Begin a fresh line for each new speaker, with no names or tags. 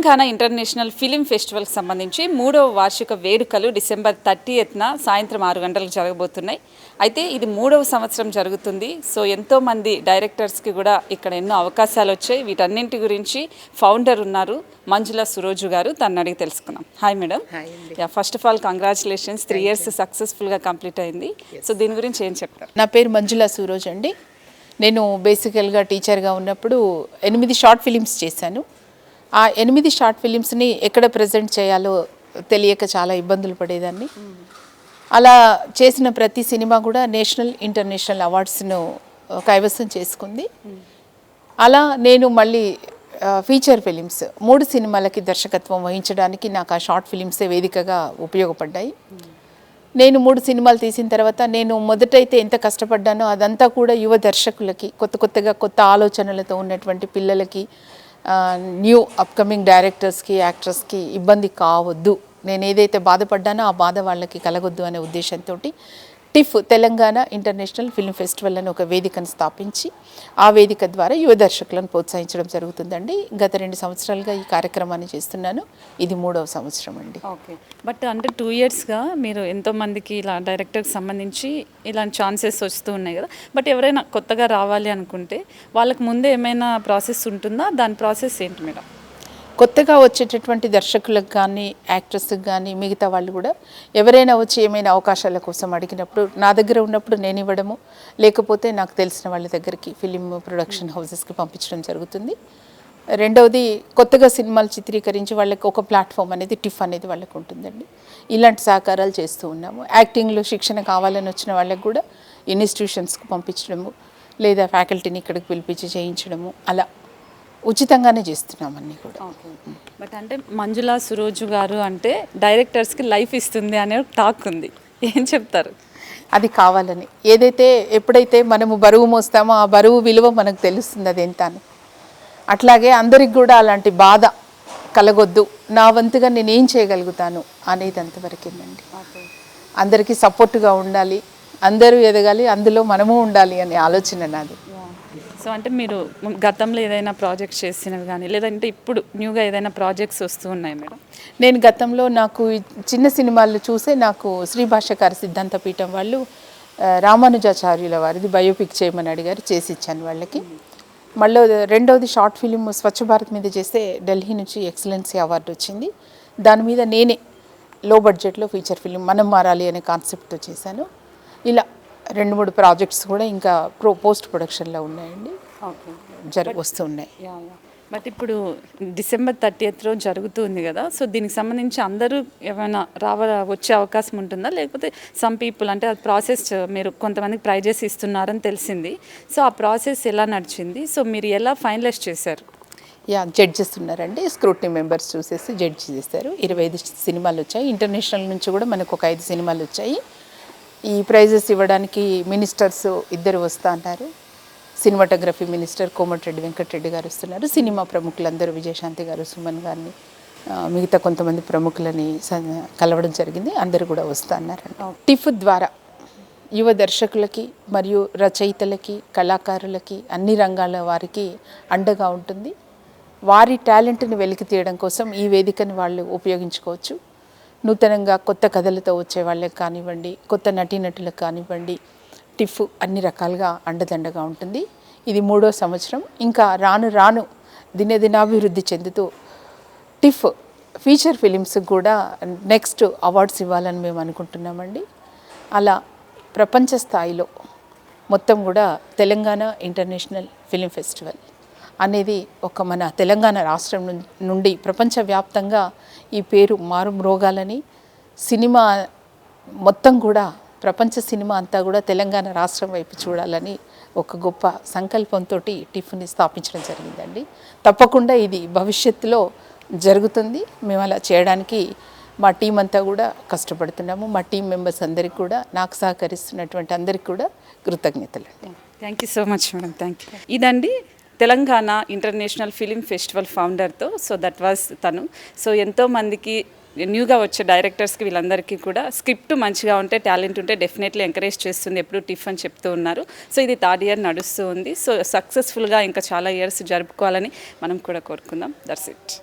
Telangana international film ఫెస్టివల్కి సంబంధించి 3వ వార్షిక వేడుకలు డిసెంబర్ 30న సాయంత్రం 6 గంటలకు జరగబోతున్నాయి. అయితే ఇది 3వ సంవత్సరం జరుగుతుంది. సో ఎంతోమంది డైరెక్టర్స్కి కూడా ఇక్కడ ఎన్నో అవకాశాలు వచ్చాయి. వీటన్నింటి గురించి ఫౌండర్ ఉన్నారు మంజుల సురోజు గారు, తనని అడిగి తెలుసుకుందాం. Hi madam. First of all congratulations, 3 years సక్సెస్ఫుల్గా కంప్లీట్ అయింది. సో దీని గురించి ఏం చెప్తారు?
నా పేరు మంజుల సురోజు అండి. నేను బేసికల్గా టీచర్గా ఉన్నప్పుడు 8 షార్ట్ ఫిలిమ్స్ చేశాను. ఆ 8 షార్ట్ ఫిలిమ్స్ని ఎక్కడ ప్రజెంట్ చేయాలో తెలియక చాలా ఇబ్బందులు పడేదాన్ని. అలా చేసిన ప్రతి సినిమా కూడా నేషనల్ ఇంటర్నేషనల్ అవార్డ్స్ను కైవసం చేసుకుంది. అలా నేను మళ్ళీ ఫీచర్ ఫిలిమ్స్ 3 సినిమాలకి దర్శకత్వం వహించడానికి నాకు ఆ షార్ట్ ఫిలిమ్సే వేదికగా ఉపయోగపడ్డాయి. నేను 3 సినిమాలు తీసిన తర్వాత నేను మొదటైతే ఎంత కష్టపడ్డానో అదంతా కూడా యువ దర్శకులకి, కొత్త ఆలోచనలతో ఉన్నటువంటి పిల్లలకి, న్యూ అప్కమింగ్ డైరెక్టర్స్కి, యాక్టర్స్కి ఇబ్బంది కావద్దు, నేను ఏదైతే బాధపడ్డానో ఆ బాధ వాళ్ళకి కలగొద్దు అనే ఉద్దేశంతో టిఫ్ తెలంగాణ ఇంటర్నేషనల్ ఫిల్మ్ ఫెస్టివల్ అని ఒక వేదికను స్థాపించి ఆ వేదిక ద్వారా యువ దర్శకులను ప్రోత్సహించడం జరుగుతుందండి. గత 2 సంవత్సరాలుగా ఈ కార్యక్రమాన్ని చేస్తున్నాను. ఇది 3వ సంవత్సరం అండి.
ఓకే, బట్ అంటే 2 yearsగా మీరు ఎంతోమందికి ఇలా డైరెక్టర్కి సంబంధించి ఇలాంటి ఛాన్సెస్ వస్తూ ఉన్నాయి కదా. బట్ ఎవరైనా కొత్తగా రావాలి అనుకుంటే వాళ్ళకి ముందే ఏమైనా ప్రాసెస్ ఉంటుందా? దాని ప్రాసెస్ ఏంటి మేడం?
కొత్తగా వచ్చేటటువంటి దర్శకులకు కానీ, యాక్టర్స్కి కానీ, మిగతా వాళ్ళు కూడా ఎవరైనా వచ్చి ఏమైనా అవకాశాల కోసం అడిగినప్పుడు నా దగ్గర ఉన్నప్పుడు నేను ఇవ్వడము, లేకపోతే నాకు తెలిసిన వాళ్ళ దగ్గరికి ఫిలిం ప్రొడక్షన్ హౌసెస్కి పంపించడం జరుగుతుంది. రెండవది, కొత్తగా సినిమాలు చిత్రీకరించి వాళ్ళకి ఒక ప్లాట్ఫామ్ అనేది టిఫ్ అనేది వాళ్ళకు ఉంటుందండి. ఇలాంటి సహకారాలు చేస్తూ ఉన్నాము. యాక్టింగ్లో శిక్షణ కావాలని వచ్చిన వాళ్ళకి కూడా ఇన్స్టిట్యూషన్స్కి పంపించడము, లేదా ఫ్యాకల్టీని ఇక్కడికి పిలిపించి చేయించడము, అలా ఉచితంగానే చేస్తున్నాం అన్నీ కూడా.
బట్ అంటే మంజుల సురోజు గారు అంటే డైరెక్టర్స్కి లైఫ్ ఇస్తుంది అనే టాక్ ఉంది, ఏం చెప్తారు?
అది కావాలని, ఎప్పుడైతే మనము బరువు మోస్తామో ఆ బరువు విలువ మనకు తెలుస్తుంది అది ఎంత అని. అట్లాగే అందరికి కూడా అలాంటి బాధ కలగొద్దు, నా వంతుగా నేను ఏం చేయగలుగుతాను అనేది అంతవరకేనండి. అందరికీ సపోర్టుగా ఉండాలి, అందరూ ఎదగాలి, అందులో మనము ఉండాలి అనే ఆలోచన నాది.
సో అంటే మీరు గతంలో ఏదైనా ప్రాజెక్ట్స్ చేసినవి కానీ, లేదంటే ఇప్పుడు న్యూగా ఏదైనా ప్రాజెక్ట్స్ వస్తూ ఉన్నాయి మేడం?
నేను గతంలో నాకు చిన్న సినిమాలు చూసే నాకు శ్రీ భాష్యకార సిద్ధాంత పీఠం వాళ్ళు రామానుజాచార్యుల వారిది బయోపిక్ చేయమని అడిగారు, చేసి ఇచ్చాను వాళ్ళకి. మళ్ళీ రెండవది షార్ట్ ఫిలిం స్వచ్ఛ భారత్ మీద చేస్తే ఢిల్లీ నుంచి ఎక్సలెన్సీ అవార్డు వచ్చింది. దాని మీద నేనే లో బడ్జెట్లో ఫీచర్ ఫిలిం మనం మారాలి అనే కాన్సెప్ట్తో చేశాను. ఇలా 2-3 ప్రాజెక్ట్స్ కూడా ఇంకా పోస్ట్ ప్రొడక్షన్లో ఉన్నాయండి, వస్తూ ఉన్నాయి.
బట్ ఇప్పుడు డిసెంబర్ 30th రోజు జరుగుతుంది కదా. సో దీనికి సంబంధించి అందరూ ఏమైనా వచ్చే అవకాశం ఉంటుందా, లేకపోతే సమ్ పీపుల్ అంటే అది ప్రాసెస్ మీరు కొంతమందికి ప్రైజెస్ ఇస్తున్నారని తెలిసింది. సో ఆ ప్రాసెస్ ఎలా నడిచింది? సో మీరు ఎలా ఫైనలైజ్ చేశారు?
జడ్జెస్ ఉన్నారండి, స్క్రూటినీ మెంబర్స్ చూసేసి జడ్జి చేశారు. 25 సినిమాలు వచ్చాయి. ఇంటర్నేషనల్ నుంచి కూడా మనకు ఒక 5 సినిమాలు వచ్చాయి. ఈ ప్రైజెస్ ఇవ్వడానికి మినిస్టర్స్ 2 వస్తూ అన్నారు. సినిమాటోగ్రఫీ మినిస్టర్ కోమటిరెడ్డి వెంకటరెడ్డి గారు వస్తున్నారు. సినిమా ప్రముఖులందరూ విజయశాంతి గారు, సుమన్ గారిని, మిగతా కొంతమంది ప్రముఖులని కలవడం జరిగింది. అందరూ కూడా వస్తూ అన్నారు. టిఫ్ ద్వారా యువ దర్శకులకి మరియు రచయితలకి, కళాకారులకి, అన్ని రంగాల వారికి అండగా ఉంటుంది. వారి టాలెంట్ని వెలికి తీయడం కోసం ఈ వేదికని వాళ్ళు ఉపయోగించుకోవచ్చు. నూతనంగా కొత్త కథలతో వచ్చే వాళ్ళకి కానివ్వండి, కొత్త నటీనటులకు కానివ్వండి, టిఫ్ అన్ని రకాలుగా అండదండగా ఉంటుంది. ఇది 3వ సంవత్సరం. ఇంకా రాను దినదినాభివృద్ధి చెందుతూ టిఫ్ ఫీచర్ ఫిలిమ్స్ కూడా నెక్స్ట్ అవార్డ్స్ ఇవ్వాలని మేము అనుకుంటున్నామండి. అలా ప్రపంచ స్థాయిలో మొత్తం కూడా తెలంగాణ ఇంటర్నేషనల్ ఫిలిం ఫెస్టివల్ అనేది ఒక మన తెలంగాణ రాష్ట్రం నుండి ప్రపంచవ్యాప్తంగా ఈ పేరు మారుమ్రోగాలని, సినిమా మొత్తం కూడా ప్రపంచ సినిమా అంతా కూడా తెలంగాణ రాష్ట్రం వైపు చూడాలని ఒక గొప్ప సంకల్పంతో టిఫ్ని స్థాపించడం జరిగిందండి. తప్పకుండా ఇది భవిష్యత్తులో జరుగుతుంది. మేము అలా చేయడానికి మా టీం అంతా కూడా కష్టపడుతున్నాము. మా టీం మెంబర్స్ అందరికీ కూడా, నాకు సహకరిస్తున్నటువంటి అందరికీ కూడా కృతజ్ఞతలు.
Thank you so much madam. Thank you. ఇదండి తెలంగాణ ఇంటర్నేషనల్ ఫిలిం ఫెస్టివల్ ఫౌండర్తో. సో దట్ వాజ్ తను. సో ఎంతోమందికి న్యూగా వచ్చే డైరెక్టర్స్కి వీళ్ళందరికీ కూడా స్క్రిప్ట్ మంచిగా ఉంటే, టాలెంట్ ఉంటే డెఫినెట్లీ ఎంకరేజ్ చేస్తుంది ఎప్పుడు టిఫ్ అని చెప్తూ ఉన్నారు. సో ఇది 3rd year నడుస్తూ ఉంది. సో సక్సెస్ఫుల్గా ఇంకా చాలా ఇయర్స్ జరుపుకోవాలని మనం కూడా కోరుకుందాం. That's it.